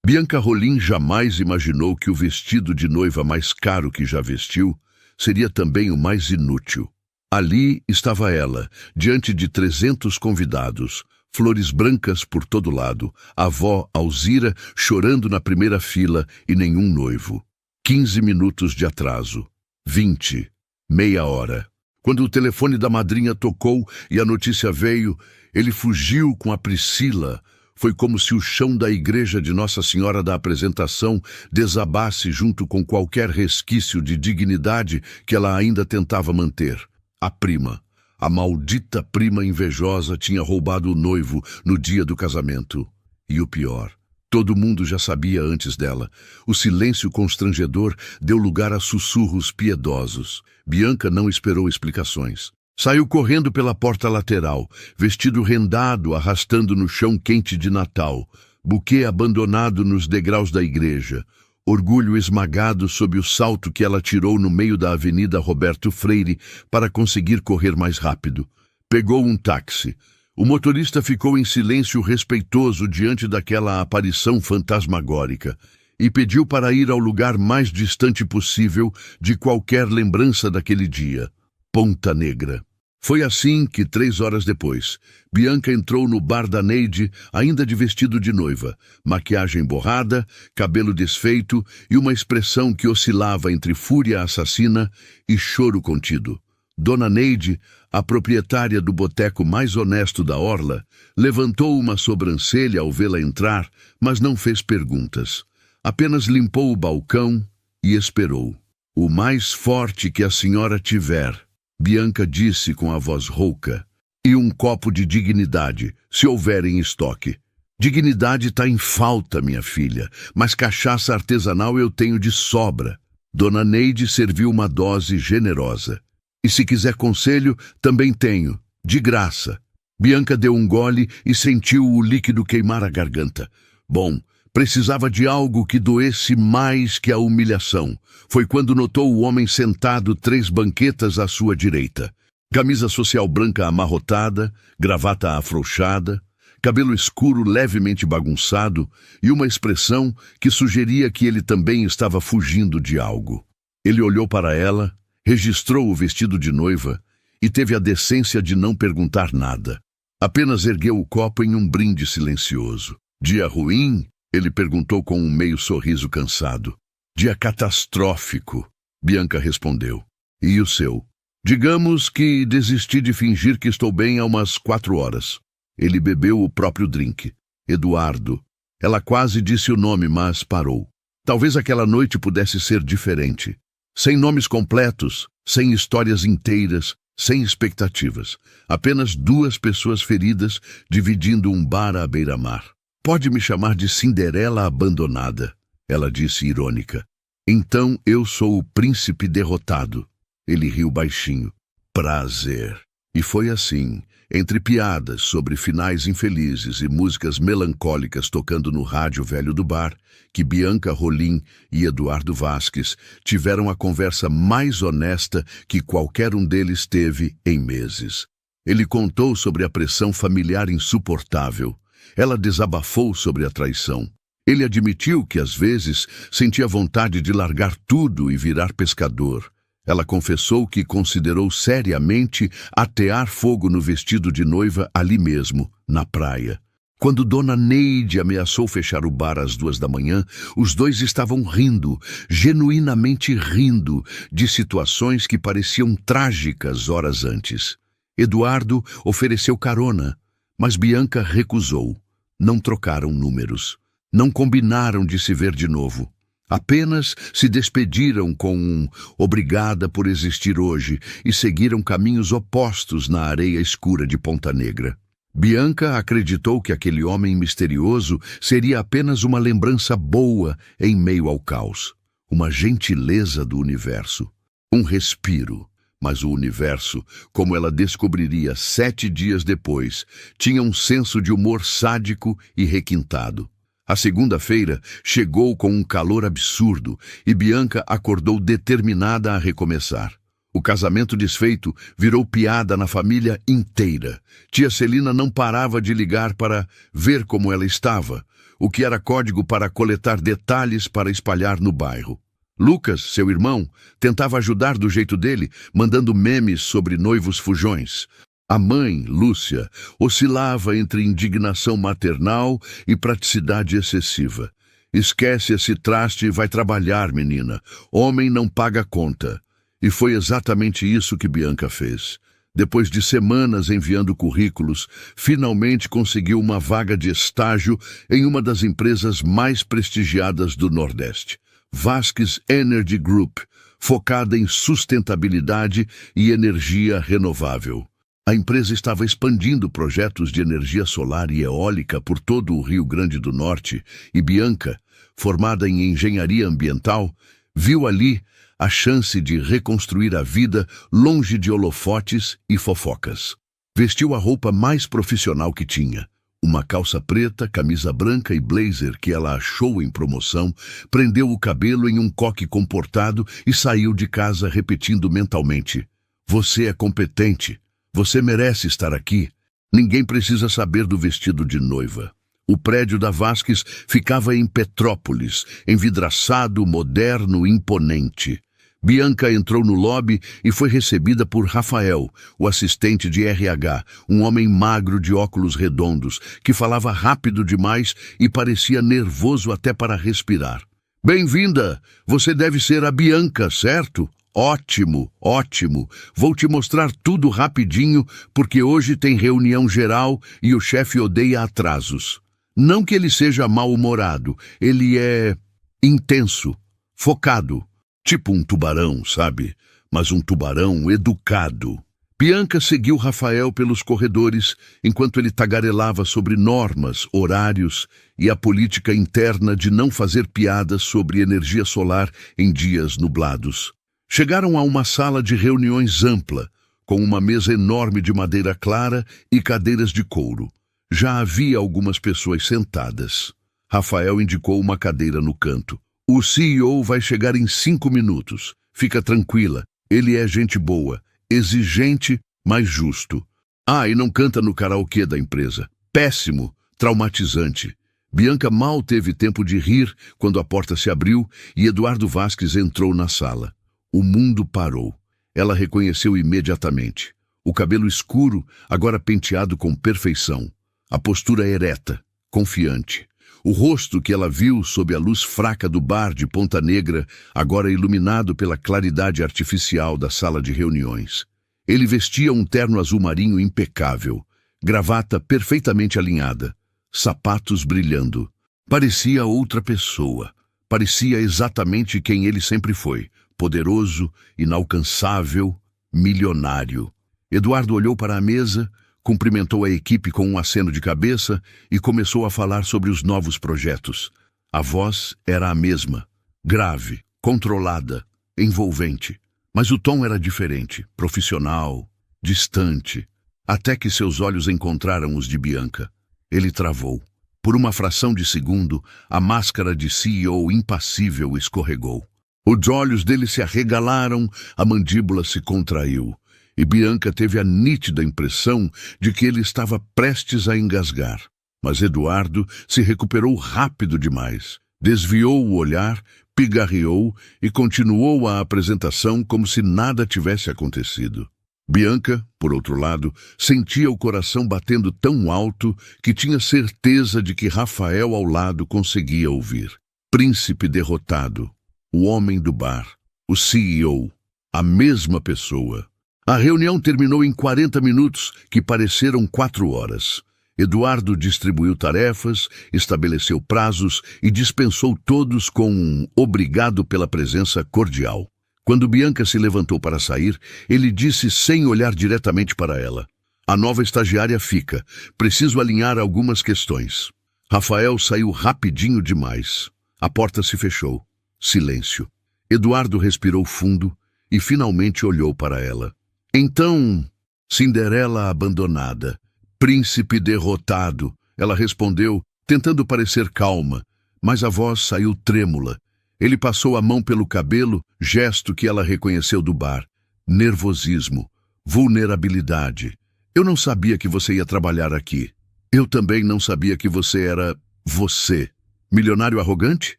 Bianca Rolim jamais imaginou que o vestido de noiva mais caro que já vestiu seria também o mais inútil. Ali estava ela, diante de 300 convidados, flores brancas por todo lado, a avó Alzira chorando na primeira fila e nenhum noivo. 15 minutos de atraso. 20. Meia hora. Quando o telefone da madrinha tocou e a notícia veio, ele fugiu com a Priscila. Foi como se o chão da igreja de Nossa Senhora da Apresentação desabasse junto com qualquer resquício de dignidade que ela ainda tentava manter. A prima, a maldita prima invejosa, tinha roubado o noivo no dia do casamento. E o pior, todo mundo já sabia antes dela. O silêncio constrangedor deu lugar a sussurros piedosos. Bianca não esperou explicações. Saiu correndo pela porta lateral, vestido rendado, arrastando no chão quente de Natal, buquê abandonado nos degraus da igreja, orgulho esmagado sob o salto que ela tirou no meio da Avenida Roberto Freire para conseguir correr mais rápido. Pegou um táxi. O motorista ficou em silêncio respeitoso diante daquela aparição fantasmagórica e pediu para ir ao lugar mais distante possível de qualquer lembrança daquele dia. Ponta Negra. Foi assim que, 3 horas depois, Bianca entrou no bar da Neide, ainda de vestido de noiva, maquiagem borrada, cabelo desfeito e uma expressão que oscilava entre fúria assassina e choro contido. Dona Neide, a proprietária do boteco mais honesto da orla, levantou uma sobrancelha ao vê-la entrar, mas não fez perguntas. Apenas limpou o balcão e esperou. "O mais forte que a senhora tiver", Bianca disse com a voz rouca, "e um copo de dignidade, se houver em estoque. Dignidade está em falta, minha filha, mas cachaça artesanal eu tenho de sobra." Dona Neide serviu uma dose generosa. "E se quiser conselho, também tenho, de graça." Bianca deu um gole e sentiu o líquido queimar a garganta. Bom, precisava de algo que doesse mais que a humilhação. Foi quando notou o homem sentado 3 banquetas à sua direita. Camisa social branca amarrotada, gravata afrouxada, cabelo escuro levemente bagunçado e uma expressão que sugeria que ele também estava fugindo de algo. Ele olhou para ela, registrou o vestido de noiva e teve a decência de não perguntar nada. Apenas ergueu o copo em um brinde silencioso. "Dia ruim?" Ele perguntou com um meio sorriso cansado. "Dia catastrófico", Bianca respondeu. "E o seu?" "Digamos que desisti de fingir que estou bem há umas 4 horas. Ele bebeu o próprio drink. Eduardo. Ela quase disse o nome, mas parou. Talvez aquela noite pudesse ser diferente. Sem nomes completos, sem histórias inteiras, sem expectativas. Apenas 2 pessoas feridas dividindo um bar à beira-mar. "Pode me chamar de Cinderela abandonada", ela disse irônica. "Então eu sou o príncipe derrotado." Ele riu baixinho. "Prazer." E foi assim, entre piadas sobre finais infelizes e músicas melancólicas tocando no rádio velho do bar, que Bianca Rolim e Eduardo Vasques tiveram a conversa mais honesta que qualquer um deles teve em meses. Ele contou sobre a pressão familiar insuportável. Ela desabafou sobre a traição. Ele admitiu que, às vezes, sentia vontade de largar tudo e virar pescador. Ela confessou que considerou seriamente atear fogo no vestido de noiva ali mesmo, na praia. Quando Dona Neide ameaçou fechar o bar às 2 da manhã, os 2 estavam rindo, genuinamente rindo, de situações que pareciam trágicas horas antes. Eduardo ofereceu carona, mas Bianca recusou. Não trocaram números. Não combinaram de se ver de novo. Apenas se despediram com um "obrigada por existir hoje" e seguiram caminhos opostos na areia escura de Ponta Negra. Bianca acreditou que aquele homem misterioso seria apenas uma lembrança boa em meio ao caos. Uma gentileza do universo. Um respiro. Mas o universo, como ela descobriria 7 dias depois, tinha um senso de humor sádico e requintado. A segunda-feira chegou com um calor absurdo e Bianca acordou determinada a recomeçar. O casamento desfeito virou piada na família inteira. Tia Celina não parava de ligar para ver como ela estava. o que era código para coletar detalhes para espalhar no bairro. Lucas, seu irmão, tentava ajudar do jeito dele, mandando memes sobre noivos fujões. A mãe, Lúcia, oscilava entre indignação maternal e praticidade excessiva. Esquece esse traste e vai trabalhar, menina. Homem não paga conta. E foi exatamente isso que Bianca fez. Depois de semanas enviando currículos, finalmente conseguiu uma vaga de estágio em uma das empresas mais prestigiadas do Nordeste, Vasques Energy Group, focada em sustentabilidade e energia renovável. A empresa estava expandindo projetos de energia solar e eólica por todo o Rio Grande do Norte, e Bianca, formada em engenharia ambiental, viu ali a chance de reconstruir a vida longe de holofotes e fofocas. Vestiu a roupa mais profissional que tinha. Uma calça preta, camisa branca e blazer que ela achou em promoção, prendeu o cabelo em um coque comportado e saiu de casa repetindo mentalmente: "Você é competente. Você merece estar aqui. Ninguém precisa saber do vestido de noiva." O prédio da Vasques ficava em Petrópolis, envidraçado, moderno, imponente. Bianca entrou no lobby e foi recebida por Rafael, o assistente de RH, um homem magro de óculos redondos, que falava rápido demais e parecia nervoso até para respirar. "Bem-vinda! Você deve ser a Bianca, certo?" "Ótimo, ótimo. Vou te mostrar tudo rapidinho, porque hoje tem reunião geral e o chefe odeia atrasos." Não que ele seja mal-humorado, ele é intenso, focado. Tipo um tubarão, sabe? Mas um tubarão educado. Bianca seguiu Rafael pelos corredores, enquanto ele tagarelava sobre normas, horários e a política interna de não fazer piadas sobre energia solar em dias nublados. Chegaram a uma sala de reuniões ampla, com uma mesa enorme de madeira clara e cadeiras de couro. Já havia algumas pessoas sentadas. Rafael indicou uma cadeira no canto. "O CEO vai chegar em 5 minutos. Fica tranquila. Ele é gente boa, exigente, mas justo. Ah, e não canta no karaokê da empresa. Péssimo, traumatizante." Bianca mal teve tempo de rir quando a porta se abriu e Eduardo Vasques entrou na sala. O mundo parou. Ela reconheceu imediatamente. O cabelo escuro, agora penteado com perfeição. A postura ereta, confiante. O rosto que ela viu sob a luz fraca do bar de Ponta Negra, agora iluminado pela claridade artificial da sala de reuniões. Ele vestia um terno azul marinho impecável, gravata perfeitamente alinhada, sapatos brilhando. Parecia outra pessoa. Parecia exatamente quem ele sempre foi: poderoso, inalcançável, milionário. Eduardo olhou para a mesa, cumprimentou a equipe com um aceno de cabeça e começou a falar sobre os novos projetos. A voz era a mesma, grave, controlada, envolvente. Mas o tom era diferente, profissional, distante, até que seus olhos encontraram os de Bianca. Ele travou. Por uma fração de segundo, a máscara de CEO impassível escorregou. Os olhos dele se arregalaram, a mandíbula se contraiu. E Bianca teve a nítida impressão de que ele estava prestes a engasgar. Mas Eduardo se recuperou rápido demais. Desviou o olhar, pigarreou e continuou a apresentação como se nada tivesse acontecido. Bianca, por outro lado, sentia o coração batendo tão alto que tinha certeza de que Rafael ao lado conseguia ouvir. Príncipe derrotado, o homem do bar, o CEO, a mesma pessoa. A reunião terminou em 40 minutos, que pareceram 4 horas. Eduardo distribuiu tarefas, estabeleceu prazos e dispensou todos com um obrigado pela presença cordial. Quando Bianca se levantou para sair, ele disse sem olhar diretamente para ela: "A nova estagiária fica. Preciso alinhar algumas questões." Rafael saiu rapidinho demais. A porta se fechou. Silêncio. Eduardo respirou fundo e finalmente olhou para ela. "Então, Cinderela abandonada, príncipe derrotado," ela respondeu, tentando parecer calma, mas a voz saiu trêmula. Ele passou a mão pelo cabelo, gesto que ela reconheceu do bar. Nervosismo, vulnerabilidade. "Eu não sabia que você ia trabalhar aqui." "Eu também não sabia que você era Você, milionário arrogante?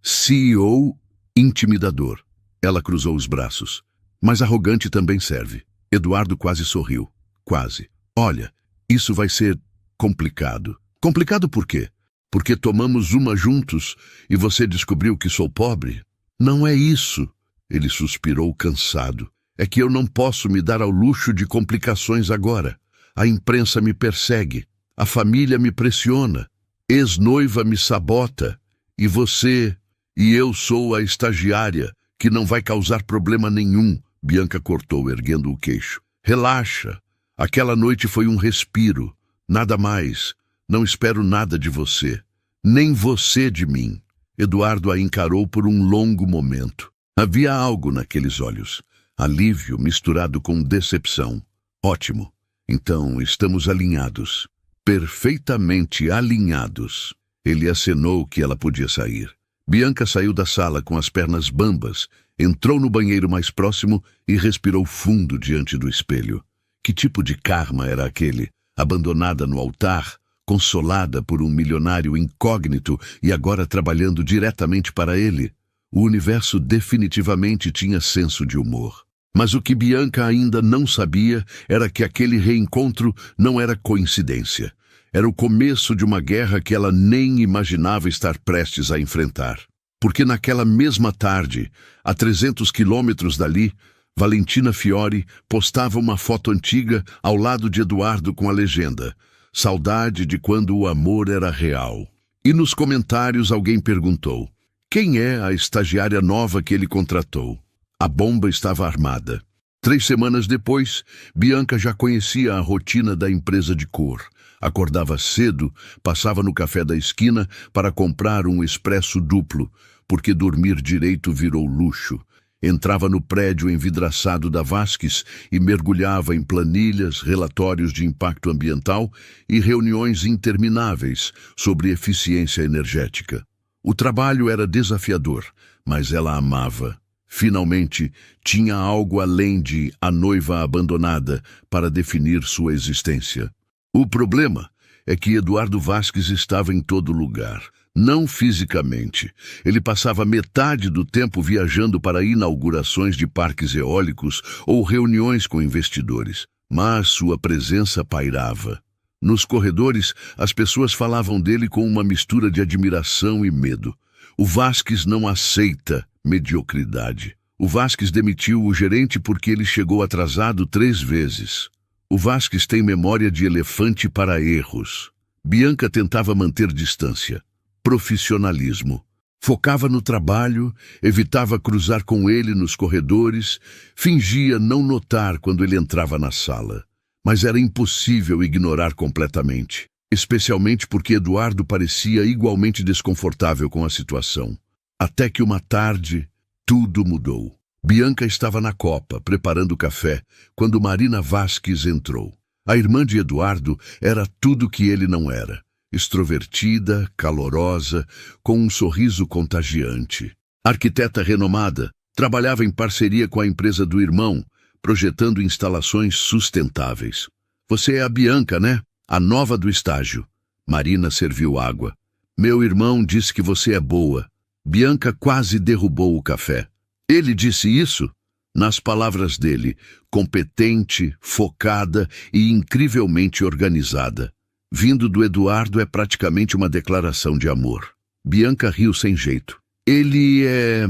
CEO intimidador. Ela cruzou os braços. Mas arrogante também serve. Eduardo quase sorriu. Quase. Olha, isso vai ser complicado. Complicado por quê? Porque tomamos uma juntos e você descobriu que sou pobre? Não é isso. Ele suspirou cansado. É que eu não posso me dar ao luxo de complicações agora. A imprensa me persegue. A família me pressiona. Ex-noiva me sabota. E você... E eu sou a estagiária, que não vai causar problema nenhum. Bianca cortou, erguendo o queixo. Relaxa. Aquela noite foi um respiro. Nada mais. Não espero nada de você. Nem você de mim. Eduardo a encarou por um longo momento. Havia algo naqueles olhos. Alívio misturado com decepção. Ótimo. Então estamos alinhados. Perfeitamente alinhados. Ele acenou que ela podia sair. Bianca saiu da sala com as pernas bambas, entrou no banheiro mais próximo e respirou fundo diante do espelho. Que tipo de karma era aquele? Abandonada no altar, consolada por um milionário incógnito e agora trabalhando diretamente para ele. O universo definitivamente tinha senso de humor. Mas o que Bianca ainda não sabia era que aquele reencontro não era coincidência. Era o começo de uma guerra que ela nem imaginava estar prestes a enfrentar. Porque naquela mesma tarde, a 300 quilômetros dali, Valentina Fiore postava uma foto antiga ao lado de Eduardo com a legenda: saudade de quando o amor era real. E nos comentários alguém perguntou: quem é a estagiária nova que ele contratou? A bomba estava armada. 3 semanas depois, Bianca já conhecia a rotina da empresa de cor. Acordava cedo, passava no café da esquina para comprar um expresso duplo, porque dormir direito virou luxo. Entrava no prédio envidraçado da Vasques e mergulhava em planilhas, relatórios de impacto ambiental e reuniões intermináveis sobre eficiência energética. O trabalho era desafiador, mas ela amava. Finalmente, tinha algo além de a noiva abandonada para definir sua existência. O problema é que Eduardo Vasques estava em todo lugar. Não fisicamente. Ele passava metade do tempo viajando para inaugurações de parques eólicos ou reuniões com investidores. Mas sua presença pairava. Nos corredores, as pessoas falavam dele com uma mistura de admiração e medo. O Vasques não aceita mediocridade. O Vasques demitiu o gerente porque ele chegou atrasado 3 vezes. O Vasques tem memória de elefante para erros. Bianca tentava manter distância. Profissionalismo. Focava no trabalho, evitava cruzar com ele nos corredores, fingia não notar quando ele entrava na sala. Mas era impossível ignorar completamente, especialmente porque Eduardo parecia igualmente desconfortável com a situação. Até que uma tarde, tudo mudou. Bianca estava na copa, preparando café, quando Marina Vasques entrou. A irmã de Eduardo era tudo que ele não era. Extrovertida, calorosa, com um sorriso contagiante. Arquiteta renomada, trabalhava em parceria com a empresa do irmão, projetando instalações sustentáveis. Você é a Bianca, né? A nova do estágio. Marina serviu água. Meu irmão disse que você é boa. Bianca quase derrubou o café. Ele disse isso? Nas palavras dele, competente, focada e incrivelmente organizada. Vindo do Eduardo é praticamente uma declaração de amor. Bianca riu sem jeito. Ele é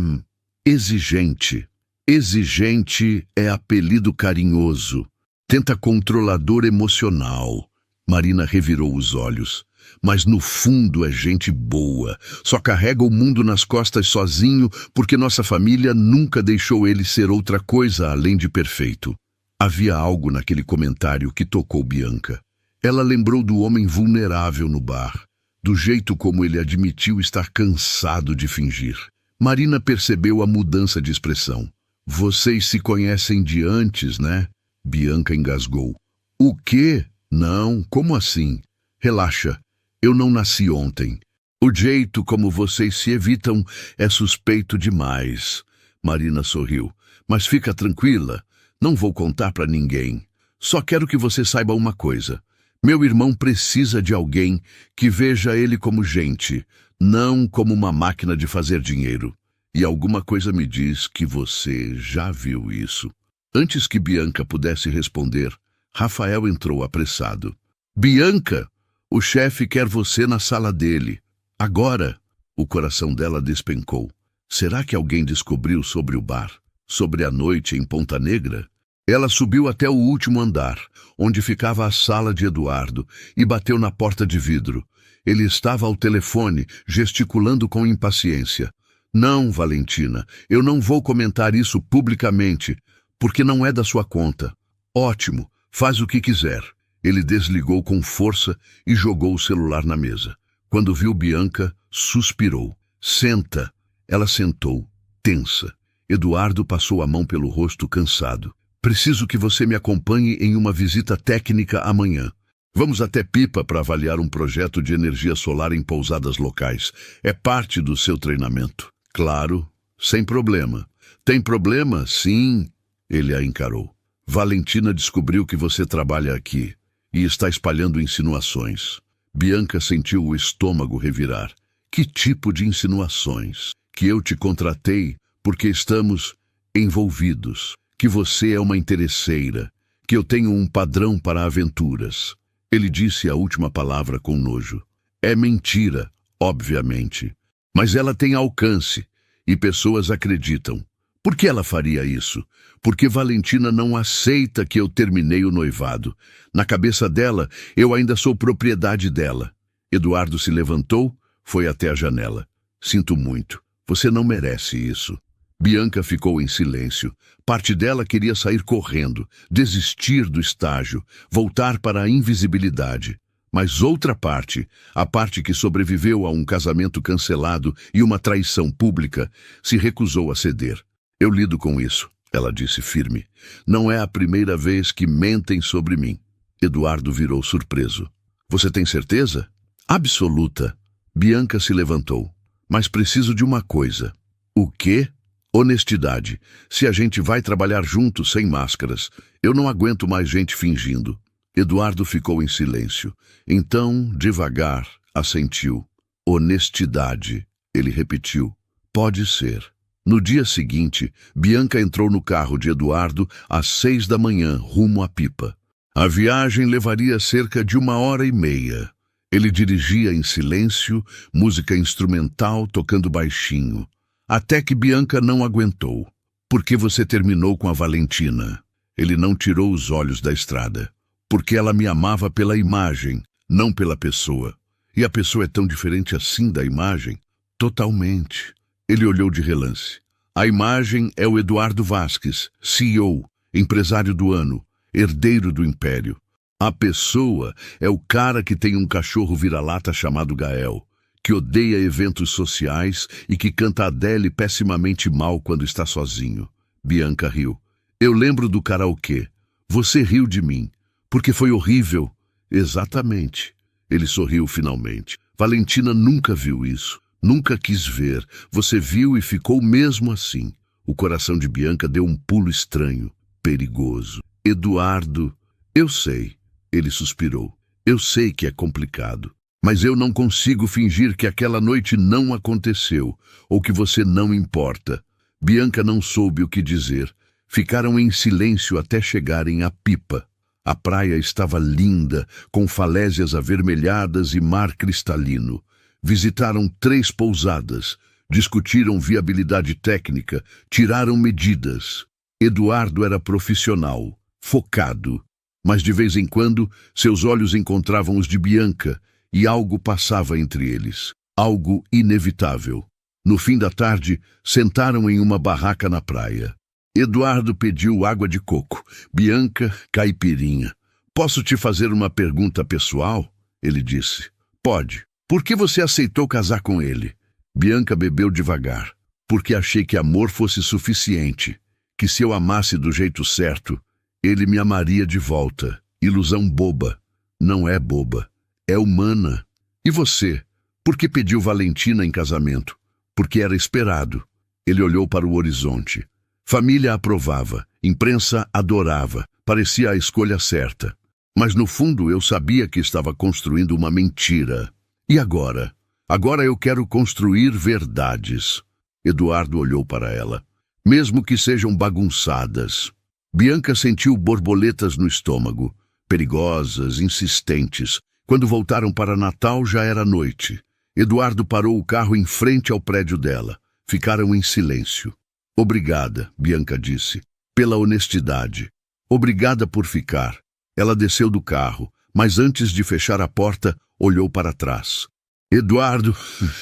exigente. Exigente é apelido carinhoso. Tenta controlador emocional. Marina revirou os olhos. Mas no fundo é gente boa. Só carrega o mundo nas costas sozinho porque nossa família nunca deixou ele ser outra coisa além de perfeito. Havia algo naquele comentário que tocou Bianca. Ela lembrou do homem vulnerável no bar, do jeito como ele admitiu estar cansado de fingir. Marina percebeu a mudança de expressão. Vocês se conhecem de antes, né? Bianca engasgou. O quê? Não, como assim? Relaxa. Eu não nasci ontem. O jeito como vocês se evitam é suspeito demais. Marina sorriu. Mas fica tranquila. Não vou contar para ninguém. Só quero que você saiba uma coisa. Meu irmão precisa de alguém que veja ele como gente, não como uma máquina de fazer dinheiro. E alguma coisa me diz que você já viu isso. Antes que Bianca pudesse responder, Rafael entrou apressado. Bianca, o chefe quer você na sala dele. Agora! O coração dela despencou. Será que alguém descobriu sobre o bar? Sobre a noite em Ponta Negra? Ela subiu até o último andar, onde ficava a sala de Eduardo, e bateu na porta de vidro. Ele estava ao telefone, gesticulando com impaciência. Não, Valentina, eu não vou comentar isso publicamente, porque não é da sua conta. Ótimo, faz o que quiser. Ele desligou com força e jogou o celular na mesa. Quando viu Bianca, suspirou. Senta. Ela sentou, tensa. Eduardo passou a mão pelo rosto cansado. Preciso que você me acompanhe em uma visita técnica amanhã. Vamos até Pipa para avaliar um projeto de energia solar em pousadas locais. É parte do seu treinamento. Claro, sem problema. Tem problema? Sim. Ele a encarou. Valentina descobriu que você trabalha aqui e está espalhando insinuações. Bianca sentiu o estômago revirar. Que tipo de insinuações? Que eu te contratei porque estamos envolvidos. Que você é uma interesseira. Que eu tenho um padrão para aventuras. Ele disse a última palavra com nojo. É mentira, obviamente. Mas ela tem alcance e pessoas acreditam. Por que ela faria isso? Porque Valentina não aceita que eu terminei o noivado. Na cabeça dela, eu ainda sou propriedade dela. Eduardo se levantou, foi até a janela. Sinto muito. Você não merece isso. Bianca ficou em silêncio. Parte dela queria sair correndo, desistir do estágio, voltar para a invisibilidade. Mas outra parte, a parte que sobreviveu a um casamento cancelado e uma traição pública, se recusou a ceder. Eu lido com isso, ela disse firme. Não é a primeira vez que mentem sobre mim. Eduardo virou surpreso. Você tem certeza? Absoluta. Bianca se levantou. Mas preciso de uma coisa. O quê? Honestidade. Se a gente vai trabalhar juntos sem máscaras, eu não aguento mais gente fingindo. Eduardo ficou em silêncio. Então, devagar, assentiu. Honestidade, ele repetiu. Pode ser. No dia seguinte, Bianca entrou no carro de Eduardo às 6 da manhã, rumo a Pipa. A viagem levaria cerca de 1h30. Ele dirigia em silêncio, música instrumental tocando baixinho. Até que Bianca não aguentou. Por que você terminou com a Valentina? Ele não tirou os olhos da estrada. Porque ela me amava pela imagem, não pela pessoa. E a pessoa é tão diferente assim da imagem? Totalmente. Ele olhou de relance. A imagem é o Eduardo Vasques, CEO, empresário do ano, herdeiro do império. A pessoa é o cara que tem um cachorro vira-lata chamado Gael, que odeia eventos sociais e que canta Adele pessimamente mal quando está sozinho. Bianca riu. Eu lembro do karaokê. Você riu de mim, porque foi horrível. Exatamente. Ele sorriu finalmente. Valentina nunca viu isso. Nunca quis ver. Você viu e ficou mesmo assim. O coração de Bianca deu um pulo estranho, perigoso. Eduardo, eu sei. Ele suspirou. Eu sei que é complicado. Mas eu não consigo fingir que aquela noite não aconteceu, ou que você não importa. Bianca não soube o que dizer. Ficaram em silêncio até chegarem à Pipa. A praia estava linda, com falésias avermelhadas e mar cristalino. Visitaram 3 pousadas, discutiram viabilidade técnica, tiraram medidas. Eduardo era profissional, focado, mas de vez em quando seus olhos encontravam os de Bianca e algo passava entre eles, algo inevitável. No fim da tarde, sentaram em uma barraca na praia. Eduardo pediu água de coco, Bianca, caipirinha. Posso te fazer uma pergunta pessoal? Ele disse. Pode. Por que você aceitou casar com ele? Bianca bebeu devagar. Porque achei que amor fosse suficiente. Que se eu amasse do jeito certo, ele me amaria de volta. Ilusão boba. Não é boba. É humana. E você? Por que pediu Valentina em casamento? Porque era esperado. Ele olhou para o horizonte. Família aprovava. Imprensa adorava. Parecia a escolha certa. Mas no fundo eu sabia que estava construindo uma mentira. E agora? Agora eu quero construir verdades. Eduardo olhou para ela. Mesmo que sejam bagunçadas. Bianca sentiu borboletas no estômago, perigosas, insistentes. Quando voltaram para Natal já era noite. Eduardo parou o carro em frente ao prédio dela. Ficaram em silêncio. Obrigada, Bianca disse, pela honestidade. Obrigada por ficar. Ela desceu do carro, mas antes de fechar a porta, olhou para trás. Eduardo,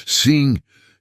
sim,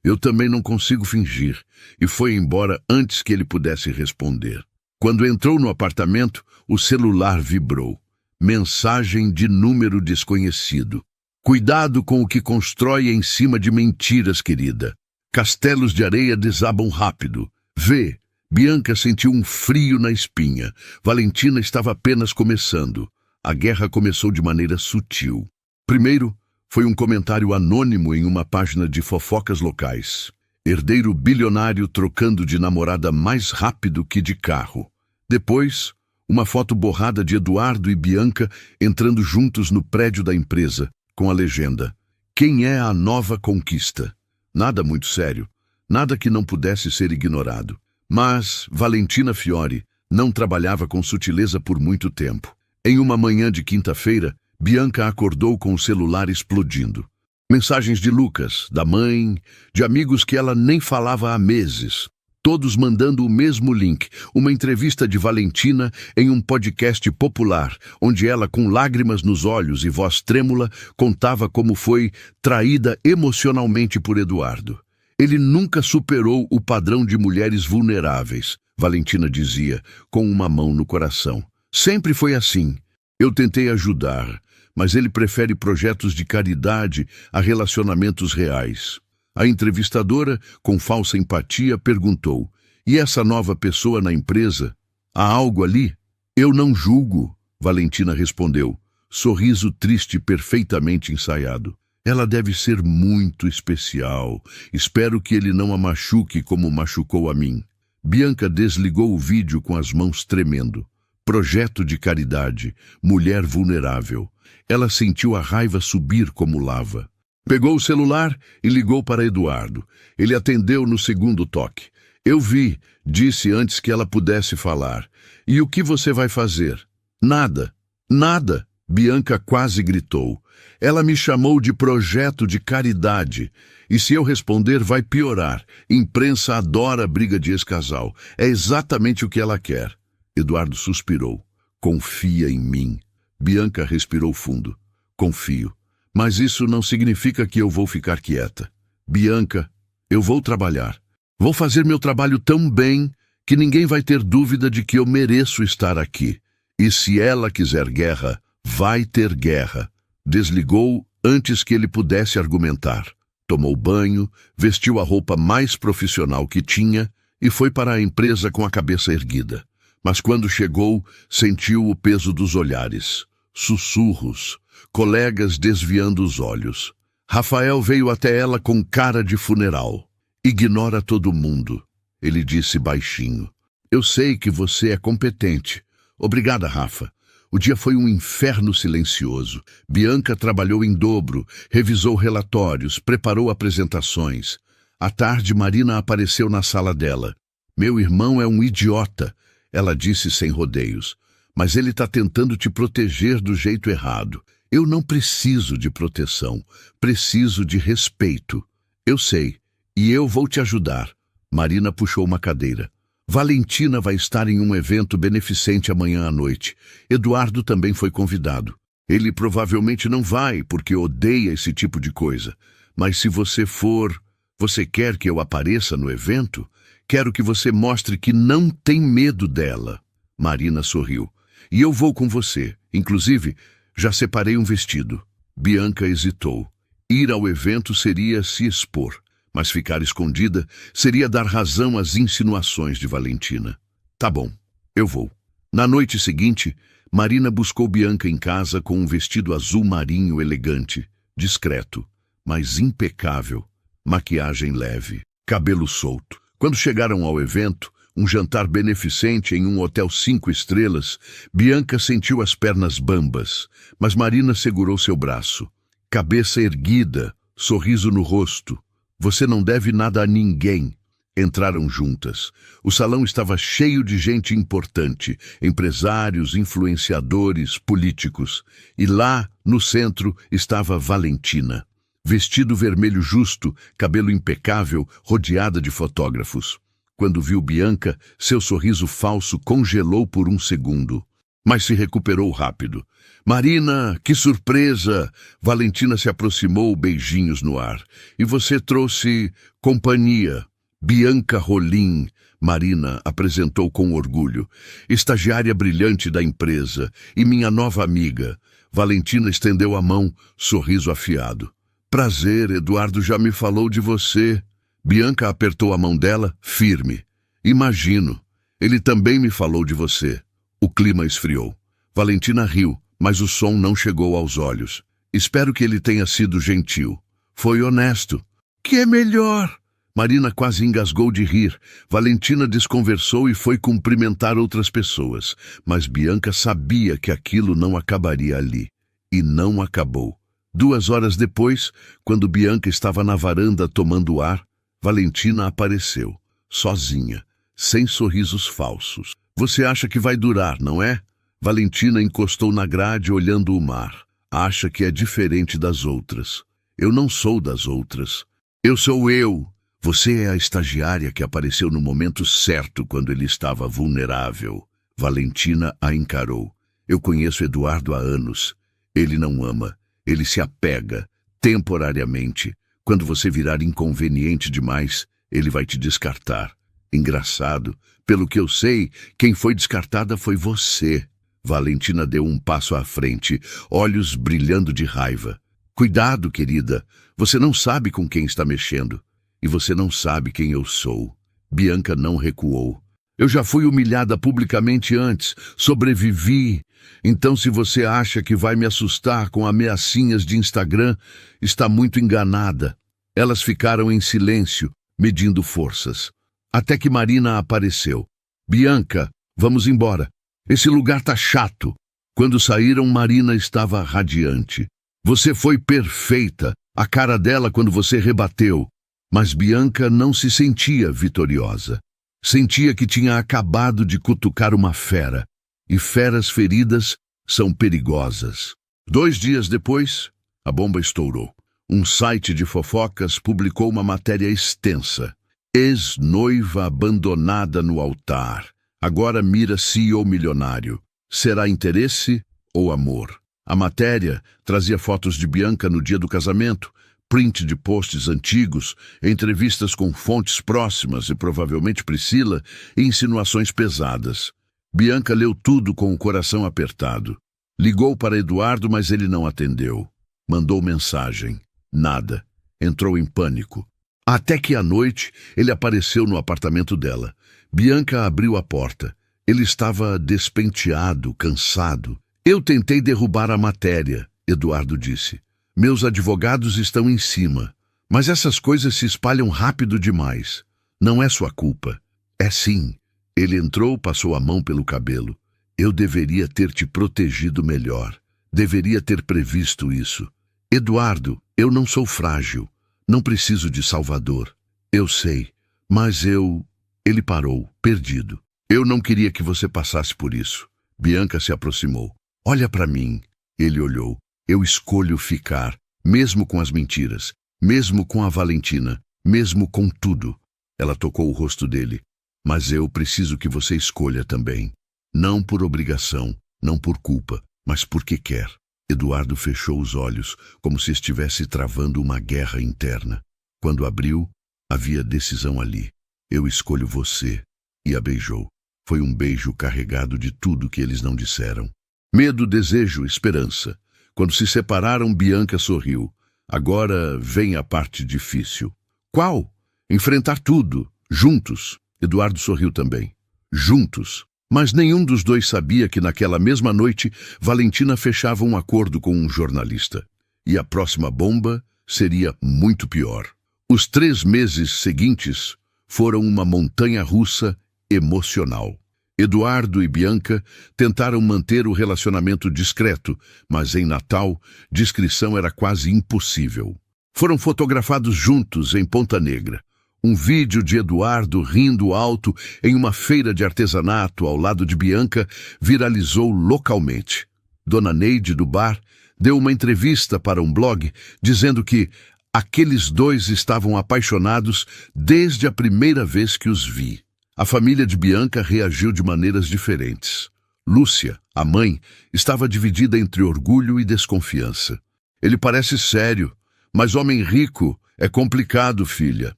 eu também não consigo fingir. E foi embora antes que ele pudesse responder. Quando entrou no apartamento, o celular vibrou. Mensagem de número desconhecido. Cuidado com o que constrói em cima de mentiras, querida. Castelos de areia desabam rápido. Vê, Bianca sentiu um frio na espinha. Valentina estava apenas começando. A guerra começou de maneira sutil. Primeiro, foi um comentário anônimo em uma página de fofocas locais. Herdeiro bilionário trocando de namorada mais rápido que de carro. Depois, uma foto borrada de Eduardo e Bianca entrando juntos no prédio da empresa, com a legenda: Quem é a nova conquista? Nada muito sério, nada que não pudesse ser ignorado. Mas Valentina Fiore não trabalhava com sutileza por muito tempo. Em uma manhã de quinta-feira, Bianca acordou com o celular explodindo. Mensagens de Lucas, da mãe, de amigos que ela nem falava há meses. Todos mandando o mesmo link, uma entrevista de Valentina em um podcast popular, onde ela, com lágrimas nos olhos e voz trêmula, contava como foi traída emocionalmente por Eduardo. Ele nunca superou o padrão de mulheres vulneráveis, Valentina dizia, com uma mão no coração. Sempre foi assim. Eu tentei ajudar, mas ele prefere projetos de caridade a relacionamentos reais. A entrevistadora, com falsa empatia, perguntou: E essa nova pessoa na empresa? Há algo ali? Eu não julgo, Valentina respondeu, sorriso triste perfeitamente ensaiado. Ela deve ser muito especial. Espero que ele não a machuque como machucou a mim. Bianca desligou o vídeo com as mãos tremendo. Projeto de caridade, mulher vulnerável. Ela sentiu a raiva subir como lava. Pegou o celular e ligou para Eduardo. Ele atendeu no segundo toque. Eu vi, disse antes que ela pudesse falar. E o que você vai fazer? Nada, nada, Bianca quase gritou. Ela me chamou de projeto de caridade. E se eu responder, vai piorar. Imprensa adora briga de ex-casal. É exatamente o que ela quer. Eduardo suspirou. Confia em mim. Bianca respirou fundo. Confio. Mas isso não significa que eu vou ficar quieta. Bianca, eu vou trabalhar. Vou fazer meu trabalho tão bem que ninguém vai ter dúvida de que eu mereço estar aqui. E se ela quiser guerra, vai ter guerra. Desligou antes que ele pudesse argumentar. Tomou banho, vestiu a roupa mais profissional que tinha e foi para a empresa com a cabeça erguida. Mas quando chegou, sentiu o peso dos olhares. Sussurros. Colegas desviando os olhos. Rafael veio até ela com cara de funeral. Ignora todo mundo, ele disse baixinho. Eu sei que você é competente. Obrigada, Rafa. O dia foi um inferno silencioso. Bianca trabalhou em dobro, revisou relatórios, preparou apresentações. À tarde, Marina apareceu na sala dela. Meu irmão é um idiota, ela disse sem rodeios. Mas ele está tentando te proteger do jeito errado. Eu não preciso de proteção, preciso de respeito. Eu sei, e eu vou te ajudar. Marina puxou uma cadeira. Valentina vai estar em um evento beneficente amanhã à noite. Eduardo também foi convidado. Ele provavelmente não vai, porque odeia esse tipo de coisa. Mas se você for, você quer que eu apareça no evento? Quero que você mostre que não tem medo dela. Marina sorriu. E eu vou com você. Inclusive, já separei um vestido. Bianca hesitou. Ir ao evento seria se expor, mas ficar escondida seria dar razão às insinuações de Valentina. Tá bom, eu vou. Na noite seguinte, Marina buscou Bianca em casa com um vestido azul marinho elegante, discreto, mas impecável, maquiagem leve, cabelo solto. Quando chegaram ao evento, um jantar beneficente em um hotel 5 estrelas, Bianca sentiu as pernas bambas, mas Marina segurou seu braço. Cabeça erguida, sorriso no rosto. Você não deve nada a ninguém. Entraram juntas. O salão estava cheio de gente importante, empresários, influenciadores, políticos. E lá, no centro, estava Valentina. Vestido vermelho justo, cabelo impecável, rodeada de fotógrafos. Quando viu Bianca, seu sorriso falso congelou por um segundo. Mas se recuperou rápido. Marina, que surpresa! Valentina se aproximou, beijinhos no ar. E você trouxe companhia. Bianca Rolim, Marina apresentou com orgulho. Estagiária brilhante da empresa e minha nova amiga. Valentina estendeu a mão, sorriso afiado. Prazer, Eduardo já me falou de você. Bianca apertou a mão dela, firme. Imagino. Ele também me falou de você. O clima esfriou. Valentina riu, mas o som não chegou aos olhos. Espero que ele tenha sido gentil. Foi honesto. Que é melhor? Marina quase engasgou de rir. Valentina desconversou e foi cumprimentar outras pessoas. Mas Bianca sabia que aquilo não acabaria ali. E não acabou. 2 horas depois, quando Bianca estava na varanda tomando ar, Valentina apareceu, sozinha, sem sorrisos falsos. Você acha que vai durar, não é? Valentina encostou na grade olhando o mar. Acha que é diferente das outras. Eu não sou das outras. Eu sou eu. Você é a estagiária que apareceu no momento certo quando ele estava vulnerável. Valentina a encarou. Eu conheço Eduardo há anos. Ele não ama. Ele se apega, temporariamente. Quando você virar inconveniente demais, ele vai te descartar. Engraçado. Pelo que eu sei, quem foi descartada foi você. Valentina deu um passo à frente, olhos brilhando de raiva. Cuidado, querida. Você não sabe com quem está mexendo. E você não sabe quem eu sou. Bianca não recuou. Eu já fui humilhada publicamente antes. Sobrevivi. Então, se você acha que vai me assustar com ameaçinhas de Instagram, está muito enganada. Elas ficaram em silêncio, medindo forças. Até que Marina apareceu. Bianca, vamos embora. Esse lugar tá chato. Quando saíram, Marina estava radiante. Você foi perfeita. A cara dela quando você rebateu. Mas Bianca não se sentia vitoriosa. Sentia que tinha acabado de cutucar uma fera. E feras feridas são perigosas. 2 dias depois, a bomba estourou. Um site de fofocas publicou uma matéria extensa. Ex-noiva abandonada no altar. Agora mira CEO milionário. Será interesse ou amor? A matéria trazia fotos de Bianca no dia do casamento, print de posts antigos, entrevistas com fontes próximas e provavelmente Priscila, e insinuações pesadas. Bianca leu tudo com o coração apertado. Ligou para Eduardo, mas ele não atendeu. Mandou mensagem. Nada. Entrou em pânico. Até que à noite ele apareceu no apartamento dela. Bianca abriu a porta. Ele estava despenteado, cansado. Eu tentei derrubar a matéria, Eduardo disse. Meus advogados estão em cima. Mas essas coisas se espalham rápido demais. Não é sua culpa. É sim. Ele entrou, passou a mão pelo cabelo. Eu deveria ter te protegido melhor. Deveria ter previsto isso. Eduardo, eu não sou frágil. Não preciso de salvador. Eu sei. Mas eu... Ele parou, perdido. Eu não queria que você passasse por isso. Bianca se aproximou. Olha para mim. Ele olhou. Eu escolho ficar, mesmo com as mentiras, mesmo com a Valentina, mesmo com tudo. Ela tocou o rosto dele. Mas eu preciso que você escolha também. Não por obrigação, não por culpa, mas porque quer. Eduardo fechou os olhos, como se estivesse travando uma guerra interna. Quando abriu, havia decisão ali. Eu escolho você. E a beijou. Foi um beijo carregado de tudo que eles não disseram. Medo, desejo, esperança. Quando se separaram, Bianca sorriu. Agora vem a parte difícil. Qual? Enfrentar tudo, juntos. Eduardo sorriu também. Juntos. Mas nenhum dos dois sabia que naquela mesma noite, Valentina fechava um acordo com um jornalista. E a próxima bomba seria muito pior. Os 3 meses seguintes foram uma montanha-russa emocional. Eduardo e Bianca tentaram manter o relacionamento discreto, mas em Natal, discrição era quase impossível. Foram fotografados juntos em Ponta Negra. Um vídeo de Eduardo rindo alto em uma feira de artesanato ao lado de Bianca viralizou localmente. Dona Neide, do bar, deu uma entrevista para um blog dizendo que aqueles dois estavam apaixonados desde a primeira vez que os vi. A família de Bianca reagiu de maneiras diferentes. Lúcia, a mãe, estava dividida entre orgulho e desconfiança. Ele parece sério, mas homem rico é complicado, filha.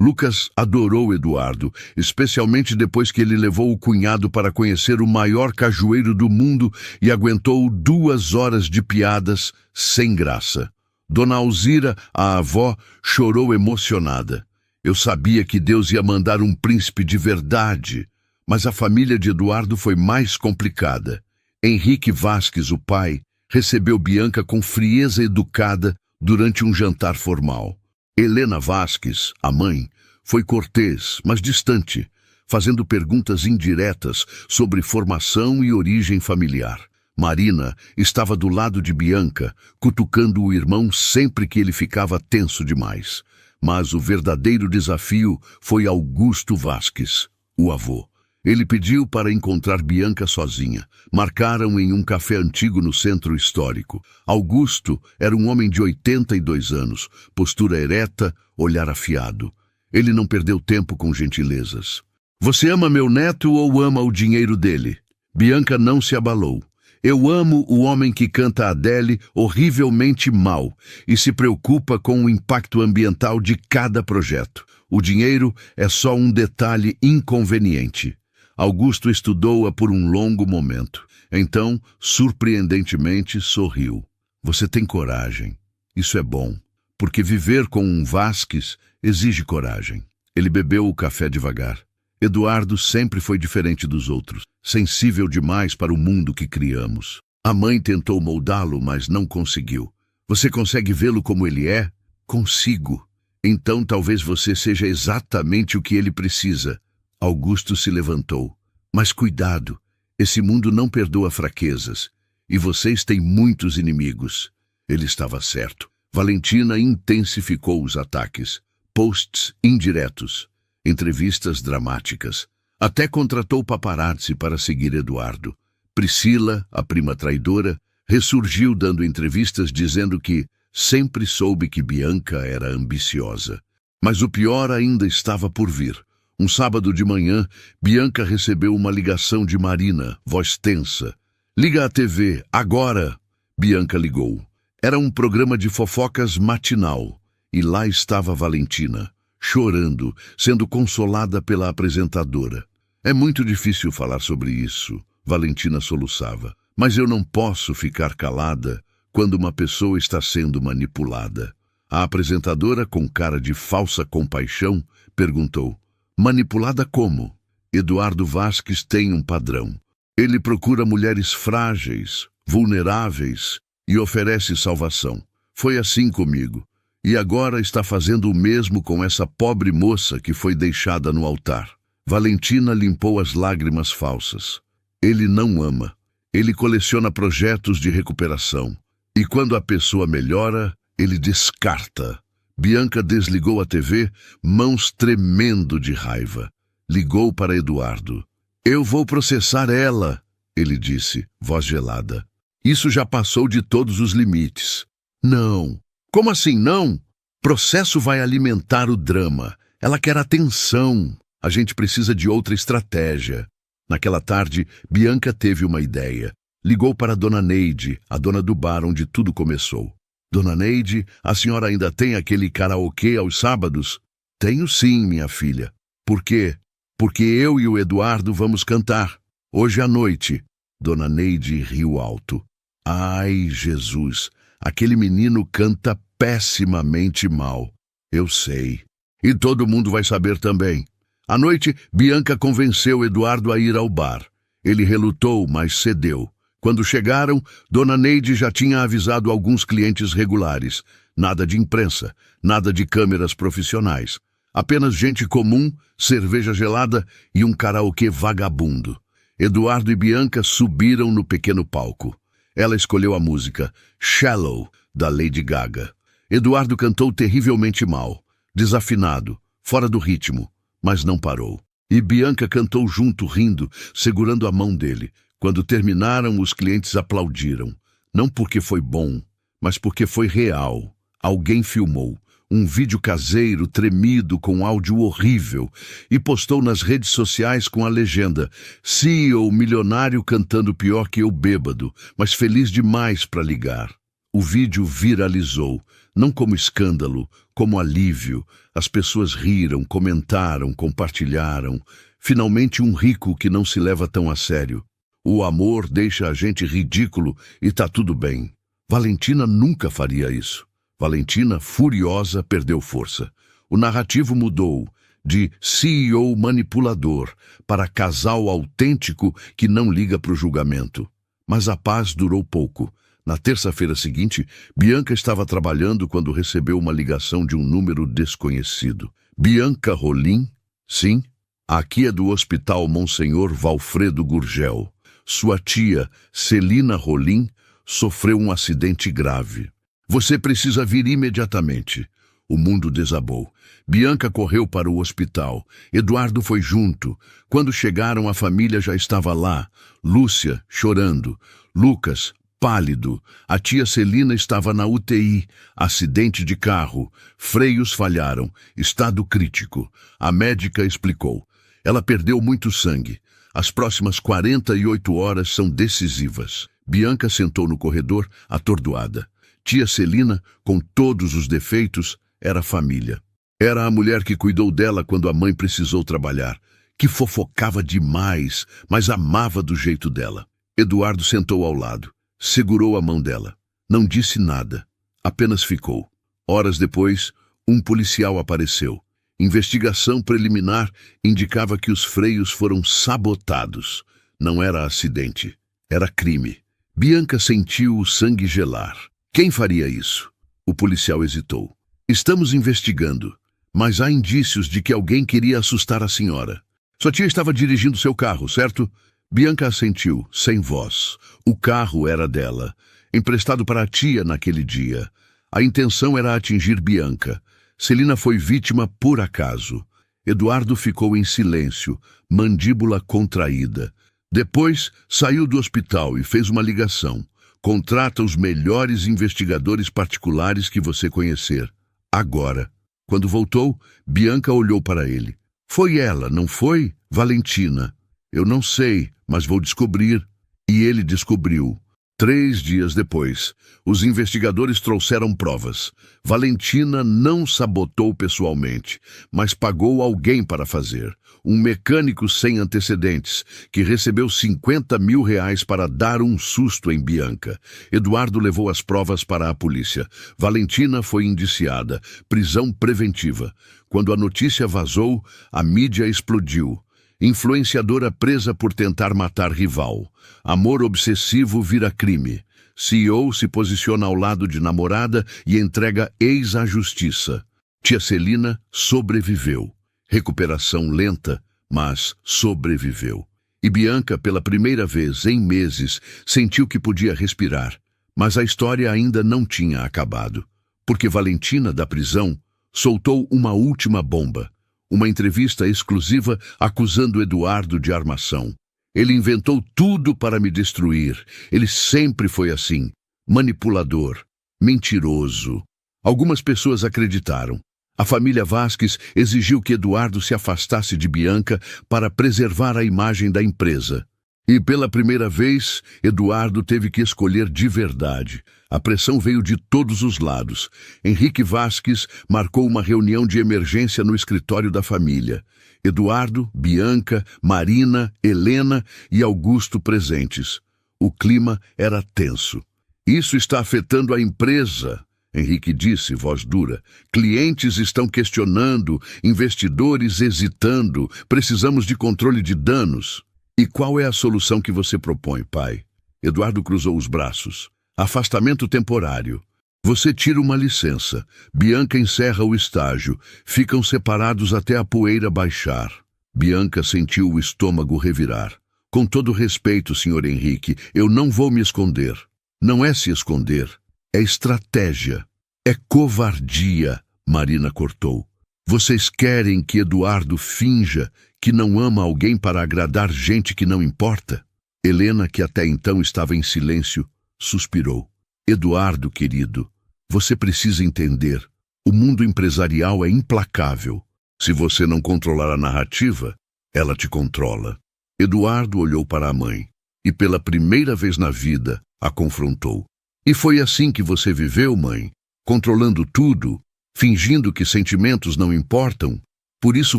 Lucas adorou Eduardo, especialmente depois que ele levou o cunhado para conhecer o maior cajueiro do mundo e aguentou 2 horas de piadas sem graça. Dona Alzira, a avó, chorou emocionada. Eu sabia que Deus ia mandar um príncipe de verdade, mas a família de Eduardo foi mais complicada. Henrique Vasques, o pai, recebeu Bianca com frieza educada durante um jantar formal. Helena Vasques, a mãe, foi cortês, mas distante, fazendo perguntas indiretas sobre formação e origem familiar. Marina estava do lado de Bianca, cutucando o irmão sempre que ele ficava tenso demais. Mas o verdadeiro desafio foi Augusto Vasques, o avô. Ele pediu para encontrar Bianca sozinha. Marcaram em um café antigo no centro histórico. Augusto era um homem de 82 anos, postura ereta, olhar afiado. Ele não perdeu tempo com gentilezas. Você ama meu neto ou ama o dinheiro dele? Bianca não se abalou. Eu amo o homem que canta Adele horrivelmente mal e se preocupa com o impacto ambiental de cada projeto. O dinheiro é só um detalhe inconveniente. Augusto estudou-a por um longo momento. Então, surpreendentemente, sorriu. Você tem coragem. Isso é bom, porque viver com um Vasques exige coragem. Ele bebeu o café devagar. Eduardo sempre foi diferente dos outros, sensível demais para o mundo que criamos. A mãe tentou moldá-lo, mas não conseguiu. Você consegue vê-lo como ele é? Consigo. Então talvez você seja exatamente o que ele precisa. Augusto se levantou. Mas cuidado, esse mundo não perdoa fraquezas. E vocês têm muitos inimigos. Ele estava certo. Valentina intensificou os ataques. Posts indiretos. Entrevistas dramáticas. Até contratou paparazzi para seguir Eduardo. Priscila, a prima traidora, ressurgiu dando entrevistas dizendo que sempre soube que Bianca era ambiciosa. Mas o pior ainda estava por vir. Um sábado de manhã, Bianca recebeu uma ligação de Marina, voz tensa. Liga à TV, agora! Bianca ligou. Era um programa de fofocas matinal. E lá estava Valentina, chorando, sendo consolada pela apresentadora. É muito difícil falar sobre isso, Valentina soluçava. Mas eu não posso ficar calada quando uma pessoa está sendo manipulada. A apresentadora, com cara de falsa compaixão, perguntou: manipulada como? Eduardo Vasques tem um padrão. Ele procura mulheres frágeis, vulneráveis e oferece salvação. Foi assim comigo. E agora está fazendo o mesmo com essa pobre moça que foi deixada no altar. Valentina limpou as lágrimas falsas. Ele não ama. Ele coleciona projetos de recuperação. E quando a pessoa melhora, ele descarta. Bianca desligou a TV, mãos tremendo de raiva. Ligou para Eduardo. Eu vou processar ela, ele disse, voz gelada. Isso já passou de todos os limites. Não. Como assim não? Processo vai alimentar o drama. Ela quer atenção. A gente precisa de outra estratégia. Naquela tarde, Bianca teve uma ideia. Ligou para Dona Neide, a dona do bar onde tudo começou. Dona Neide, a senhora ainda tem aquele karaokê aos sábados? Tenho sim, minha filha. Por quê? Porque eu e o Eduardo vamos cantar. Hoje à noite. Dona Neide riu alto. Ai, Jesus, aquele menino canta pessimamente mal. Eu sei. E todo mundo vai saber também. À noite, Bianca convenceu Eduardo a ir ao bar. Ele relutou, mas cedeu. Quando chegaram, Dona Neide já tinha avisado alguns clientes regulares. Nada de imprensa, nada de câmeras profissionais. Apenas gente comum, cerveja gelada e um karaokê vagabundo. Eduardo e Bianca subiram no pequeno palco. Ela escolheu a música Shallow, da Lady Gaga. Eduardo cantou terrivelmente mal, desafinado, fora do ritmo, mas não parou. E Bianca cantou junto, rindo, segurando a mão dele. Quando terminaram, os clientes aplaudiram. Não porque foi bom, mas porque foi real. Alguém filmou um vídeo caseiro, tremido, com áudio horrível, e postou nas redes sociais com a legenda: CEO milionário cantando pior que eu bêbado, mas feliz demais para ligar. O vídeo viralizou, não como escândalo, como alívio. As pessoas riram, comentaram, compartilharam. Finalmente um rico que não se leva tão a sério. O amor deixa a gente ridículo e tá tudo bem. Valentina nunca faria isso. Valentina, furiosa, perdeu força. O narrativo mudou de CEO manipulador para casal autêntico que não liga para o julgamento. Mas a paz durou pouco. Na terça-feira seguinte, Bianca estava trabalhando quando recebeu uma ligação de um número desconhecido. Bianca Rolim? Sim, aqui é do Hospital Monsenhor Valfredo Gurgel. Sua tia, Celina Rolim, sofreu um acidente grave. Você precisa vir imediatamente. O mundo desabou. Bianca correu para o hospital. Eduardo foi junto. Quando chegaram, a família já estava lá. Lúcia, chorando. Lucas, pálido. A tia Celina estava na UTI. Acidente de carro. Freios falharam. Estado crítico. A médica explicou. Ela perdeu muito sangue. As próximas 48 horas são decisivas. Bianca sentou no corredor, atordoada. Tia Celina, com todos os defeitos, era família. Era a mulher que cuidou dela quando a mãe precisou trabalhar, que fofocava demais, mas amava do jeito dela. Eduardo sentou ao lado, segurou a mão dela. Não disse nada, apenas ficou. Horas depois, um policial apareceu. Investigação preliminar indicava que os freios foram sabotados. Não era acidente, era crime. Bianca sentiu o sangue gelar. Quem faria isso? O policial hesitou. Estamos investigando, mas há indícios de que alguém queria assustar a senhora. Sua tia estava dirigindo seu carro, certo? Bianca assentiu, sem voz. O carro era dela, emprestado para a tia naquele dia. A intenção era atingir Bianca. Celina foi vítima por acaso. Eduardo ficou em silêncio, mandíbula contraída. Depois, saiu do hospital e fez uma ligação. Contrata os melhores investigadores particulares que você conhecer. Agora. Quando voltou, Bianca olhou para ele. Foi ela, não foi? Valentina. Eu não sei, mas vou descobrir. E ele descobriu. 3 dias depois, os investigadores trouxeram provas. Valentina não sabotou pessoalmente, mas pagou alguém para fazer. Um mecânico sem antecedentes, que recebeu R$50 mil para dar um susto em Bianca. Eduardo levou as provas para a polícia. Valentina foi indiciada. Prisão preventiva. Quando a notícia vazou, a mídia explodiu. Influenciadora presa por tentar matar rival. Amor obsessivo vira crime. CEO se posiciona ao lado de namorada e entrega ex à justiça. Tia Celina sobreviveu. Recuperação lenta, mas sobreviveu. E Bianca, pela primeira vez em meses, sentiu que podia respirar. Mas a história ainda não tinha acabado. Porque Valentina, da prisão, soltou uma última bomba. Uma entrevista exclusiva acusando Eduardo de armação. Ele inventou tudo para me destruir. Ele sempre foi assim. Manipulador. Mentiroso. Algumas pessoas acreditaram. A família Vasques exigiu que Eduardo se afastasse de Bianca para preservar a imagem da empresa. E pela primeira vez, Eduardo teve que escolher de verdade. A pressão veio de todos os lados. Henrique Vasques marcou uma reunião de emergência no escritório da família. Eduardo, Bianca, Marina, Helena e Augusto presentes. O clima era tenso. Isso está afetando a empresa, Henrique disse, voz dura. Clientes estão questionando, investidores hesitando. Precisamos de controle de danos. E qual é a solução que você propõe, pai? Eduardo cruzou os braços. Afastamento temporário. Você tira uma licença. Bianca encerra o estágio. Ficam separados até a poeira baixar. Bianca sentiu o estômago revirar. Com todo respeito, Sr. Henrique, eu não vou me esconder. Não é se esconder. É estratégia. É covardia, Marina cortou. Vocês querem que Eduardo finja que não ama alguém para agradar gente que não importa? Helena, que até então estava em silêncio, suspirou. Eduardo, querido, você precisa entender. O mundo empresarial é implacável. Se você não controlar a narrativa, ela te controla. Eduardo olhou para a mãe e, pela primeira vez na vida, a confrontou. E foi assim que você viveu, mãe? Controlando tudo, fingindo que sentimentos não importam? Por isso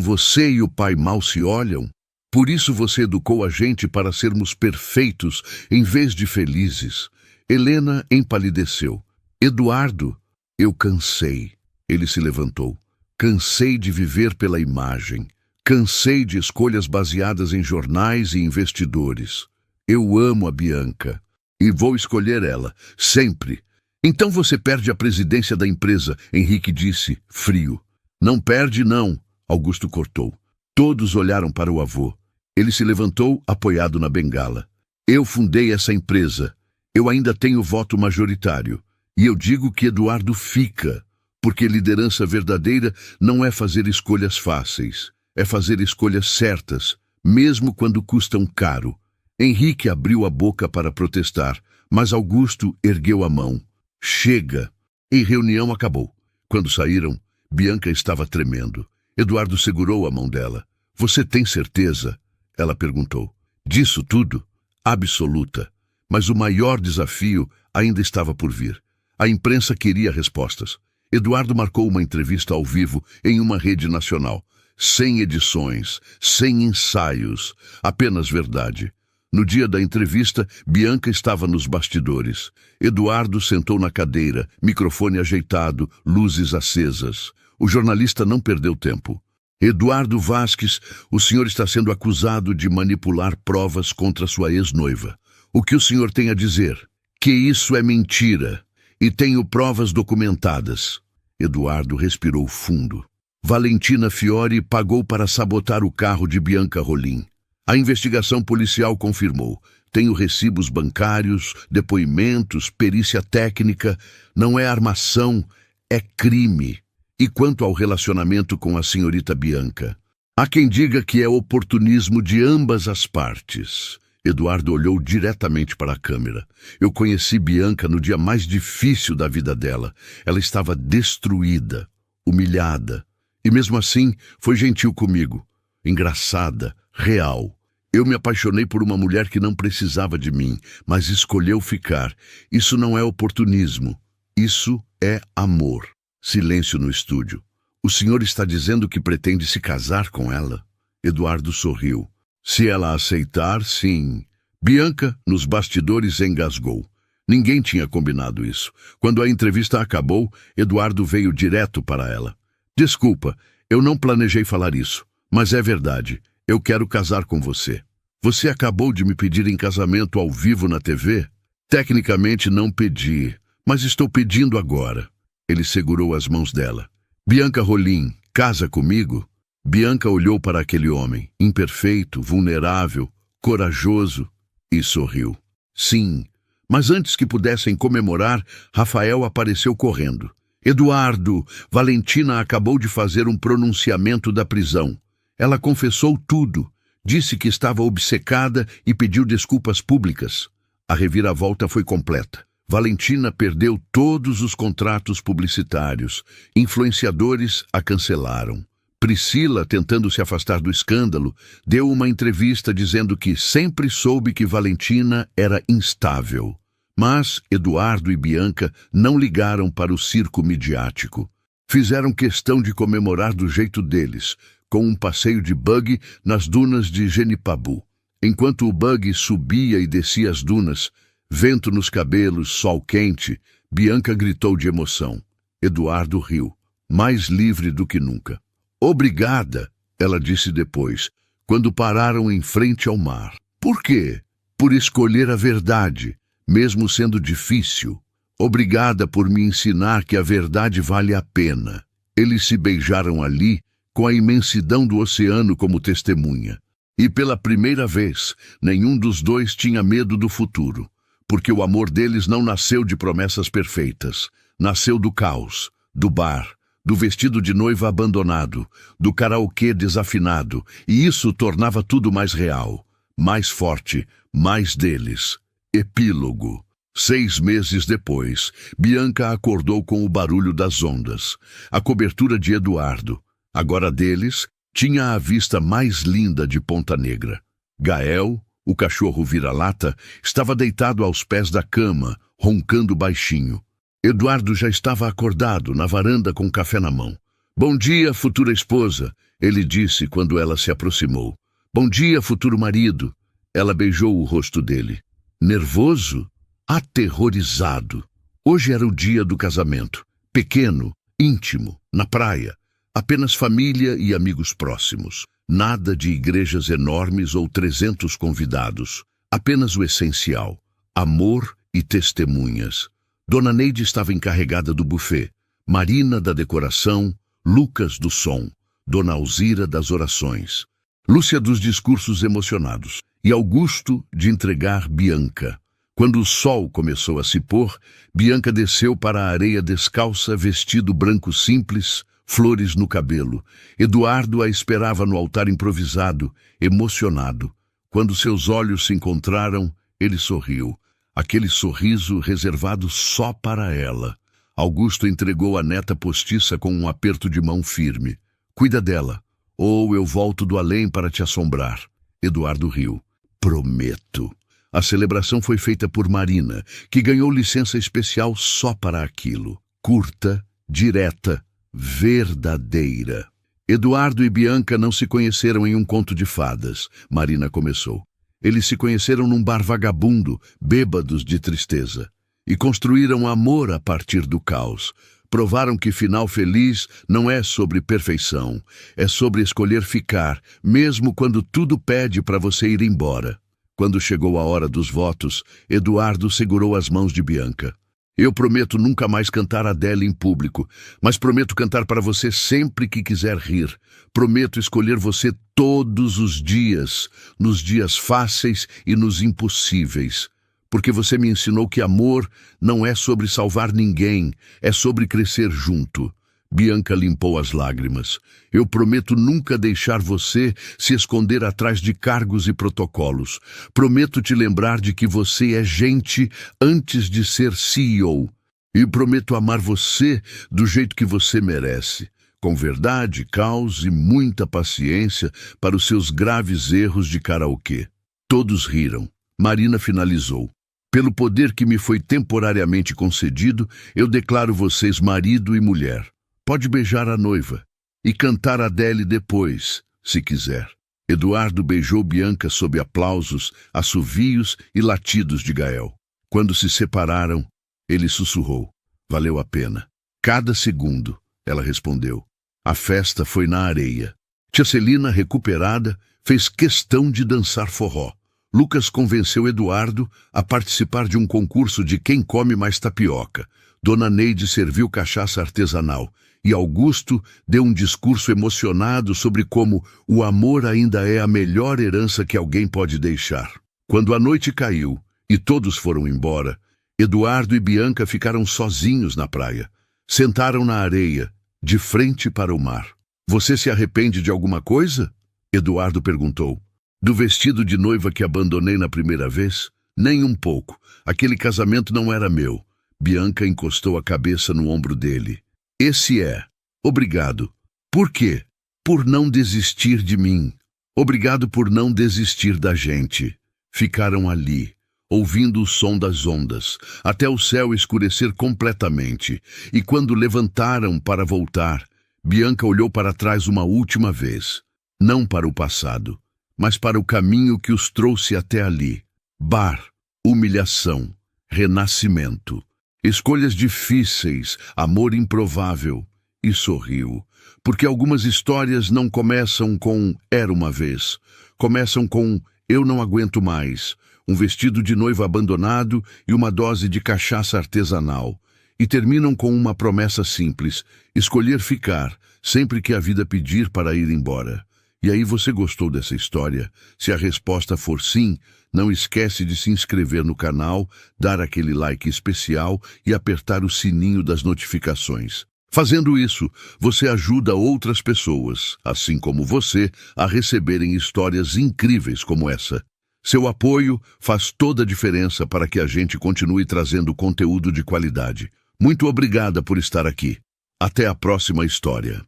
você e o pai mal se olham? Por isso você educou a gente para sermos perfeitos em vez de felizes? Helena empalideceu. Eduardo, eu cansei. Ele se levantou. Cansei de viver pela imagem. Cansei de escolhas baseadas em jornais e investidores. Eu amo a Bianca e vou escolher ela, sempre. Então você perde a presidência da empresa, Henrique disse, frio. Não perde, não, Augusto cortou. Todos olharam para o avô. Ele se levantou, apoiado na bengala. Eu fundei essa empresa. Eu ainda tenho voto majoritário. E eu digo que Eduardo fica, porque liderança verdadeira não é fazer escolhas fáceis. É fazer escolhas certas, mesmo quando custam caro. Henrique abriu a boca para protestar, mas Augusto ergueu a mão. Chega! E reunião acabou. Quando saíram, Bianca estava tremendo. Eduardo segurou a mão dela. Você tem certeza? Ela perguntou. Disso tudo? Absoluta. Mas o maior desafio ainda estava por vir. A imprensa queria respostas. Eduardo marcou uma entrevista ao vivo em uma rede nacional. Sem edições, sem ensaios, apenas verdade. No dia da entrevista, Bianca estava nos bastidores. Eduardo sentou na cadeira, microfone ajeitado, luzes acesas. O jornalista não perdeu tempo. Eduardo Vasques, o senhor está sendo acusado de manipular provas contra sua ex-noiva. O que o senhor tem a dizer? Que isso é mentira. E tenho provas documentadas. Eduardo respirou fundo. Valentina Fiore pagou para sabotar o carro de Bianca Rolim. A investigação policial confirmou. Tenho recibos bancários, depoimentos, perícia técnica. Não é armação, é crime. E quanto ao relacionamento com a senhorita Bianca? Há quem diga que é oportunismo de ambas as partes. Eduardo olhou diretamente para a câmera. Eu conheci Bianca no dia mais difícil da vida dela. Ela estava destruída, humilhada. E mesmo assim, foi gentil comigo. Engraçada, real. Eu me apaixonei por uma mulher que não precisava de mim, mas escolheu ficar. Isso não é oportunismo. Isso é amor. Silêncio no estúdio. O senhor está dizendo que pretende se casar com ela? Eduardo sorriu. Se ela aceitar, sim. Bianca, nos bastidores, engasgou. Ninguém tinha combinado isso. Quando a entrevista acabou, Eduardo veio direto para ela. Desculpa, eu não planejei falar isso, mas é verdade. Eu quero casar com você. Você acabou de me pedir em casamento ao vivo na TV? Tecnicamente não pedi, mas estou pedindo agora. Ele segurou as mãos dela. Bianca Rolim, casa comigo? Bianca olhou para aquele homem, imperfeito, vulnerável, corajoso, e sorriu. Sim, mas antes que pudessem comemorar, Rafael apareceu correndo. Eduardo, Valentina acabou de fazer um pronunciamento da prisão. Ela confessou tudo, disse que estava obcecada e pediu desculpas públicas. A reviravolta foi completa. Valentina perdeu todos os contratos publicitários. Influenciadores a cancelaram. Priscila, tentando se afastar do escândalo, deu uma entrevista dizendo que sempre soube que Valentina era instável. Mas Eduardo e Bianca não ligaram para o circo midiático. Fizeram questão de comemorar do jeito deles, com um passeio de buggy nas dunas de Genipabu. Enquanto o buggy subia e descia as dunas, vento nos cabelos, sol quente, Bianca gritou de emoção. Eduardo riu, mais livre do que nunca. Obrigada, ela disse depois, quando pararam em frente ao mar. Por quê? Por escolher a verdade, mesmo sendo difícil. Obrigada por me ensinar que a verdade vale a pena. Eles se beijaram ali, com a imensidão do oceano como testemunha. E pela primeira vez, nenhum dos dois tinha medo do futuro, porque o amor deles não nasceu de promessas perfeitas. Nasceu do caos, do bar, do vestido de noiva abandonado, do karaokê desafinado, e isso tornava tudo mais real, mais forte, mais deles. Epílogo. 6 meses depois, Bianca acordou com o barulho das ondas. A cobertura de Eduardo, agora deles, tinha a vista mais linda de Ponta Negra. Gael, o cachorro vira-lata, estava deitado aos pés da cama, roncando baixinho. Eduardo já estava acordado, na varanda com café na mão. "Bom dia, futura esposa", ele disse quando ela se aproximou. "Bom dia, futuro marido." Ela beijou o rosto dele. Nervoso? Aterrorizado. Hoje era o dia do casamento. Pequeno, íntimo, na praia. Apenas família e amigos próximos. Nada de igrejas enormes ou 300 convidados. Apenas o essencial. Amor e testemunhas. Dona Neide estava encarregada do buffet. Marina da decoração. Lucas do som. Dona Alzira das orações. Lúcia dos discursos emocionados. E Augusto de entregar Bianca. Quando o sol começou a se pôr, Bianca desceu para a areia descalça, vestido branco simples, flores no cabelo. Eduardo a esperava no altar improvisado, emocionado. Quando seus olhos se encontraram, ele sorriu. Aquele sorriso reservado só para ela. Augusto entregou a neta postiça com um aperto de mão firme. "Cuida dela, ou eu volto do além para te assombrar." Eduardo riu. "Prometo." A celebração foi feita por Marina, que ganhou licença especial só para aquilo. Curta, direta, verdadeira. Eduardo e Bianca não se conheceram em um conto de fadas, Marina começou. Eles se conheceram num bar vagabundo, bêbados de tristeza. E construíram amor a partir do caos. Provaram que final feliz não é sobre perfeição, é sobre escolher ficar, mesmo quando tudo pede para você ir embora. Quando chegou a hora dos votos, Eduardo segurou as mãos de Bianca. "Eu prometo nunca mais cantar Adele em público, mas prometo cantar para você sempre que quiser rir. Prometo escolher você todos os dias, nos dias fáceis e nos impossíveis. Porque você me ensinou que amor não é sobre salvar ninguém, é sobre crescer junto." Bianca limpou as lágrimas. "Eu prometo nunca deixar você se esconder atrás de cargos e protocolos. Prometo te lembrar de que você é gente antes de ser CEO. E prometo amar você do jeito que você merece, com verdade, caos e muita paciência para os seus graves erros de karaokê." Todos riram. Marina finalizou. "Pelo poder que me foi temporariamente concedido, eu declaro vocês marido e mulher. Pode beijar a noiva e cantar Adele depois, se quiser." Eduardo beijou Bianca sob aplausos, assovios e latidos de Gael. Quando se separaram, ele sussurrou: "Valeu a pena." "Cada segundo", ela respondeu. A festa foi na areia. Tia Celina, recuperada, fez questão de dançar forró. Lucas convenceu Eduardo a participar de um concurso de quem come mais tapioca. Dona Neide serviu cachaça artesanal. E Augusto deu um discurso emocionado sobre como o amor ainda é a melhor herança que alguém pode deixar. Quando a noite caiu e todos foram embora, Eduardo e Bianca ficaram sozinhos na praia. Sentaram na areia, de frente para o mar. "Você se arrepende de alguma coisa?" Eduardo perguntou. "Do vestido de noiva que abandonei na primeira vez? Nem um pouco. Aquele casamento não era meu." Bianca encostou a cabeça no ombro dele. "Esse é. Obrigado." "Por quê?" "Por não desistir de mim. Obrigado por não desistir da gente." Ficaram ali, ouvindo o som das ondas, até o céu escurecer completamente. E quando levantaram para voltar, Bianca olhou para trás uma última vez. Não para o passado, mas para o caminho que os trouxe até ali. Bar, humilhação, renascimento. Escolhas difíceis, amor improvável. E sorriu, porque algumas histórias não começam com "era uma vez", começam com Eu não aguento mais. Um vestido de noiva abandonado e uma dose de cachaça artesanal. E terminam com uma promessa simples: escolher ficar, sempre que a vida pedir para ir embora. E aí, você gostou dessa história? Se a resposta for sim, não esquece de se inscrever no canal, dar aquele like especial e apertar o sininho das notificações. Fazendo isso, você ajuda outras pessoas, assim como você, a receberem histórias incríveis como essa. Seu apoio faz toda a diferença para que a gente continue trazendo conteúdo de qualidade. Muito obrigada por estar aqui. Até a próxima história.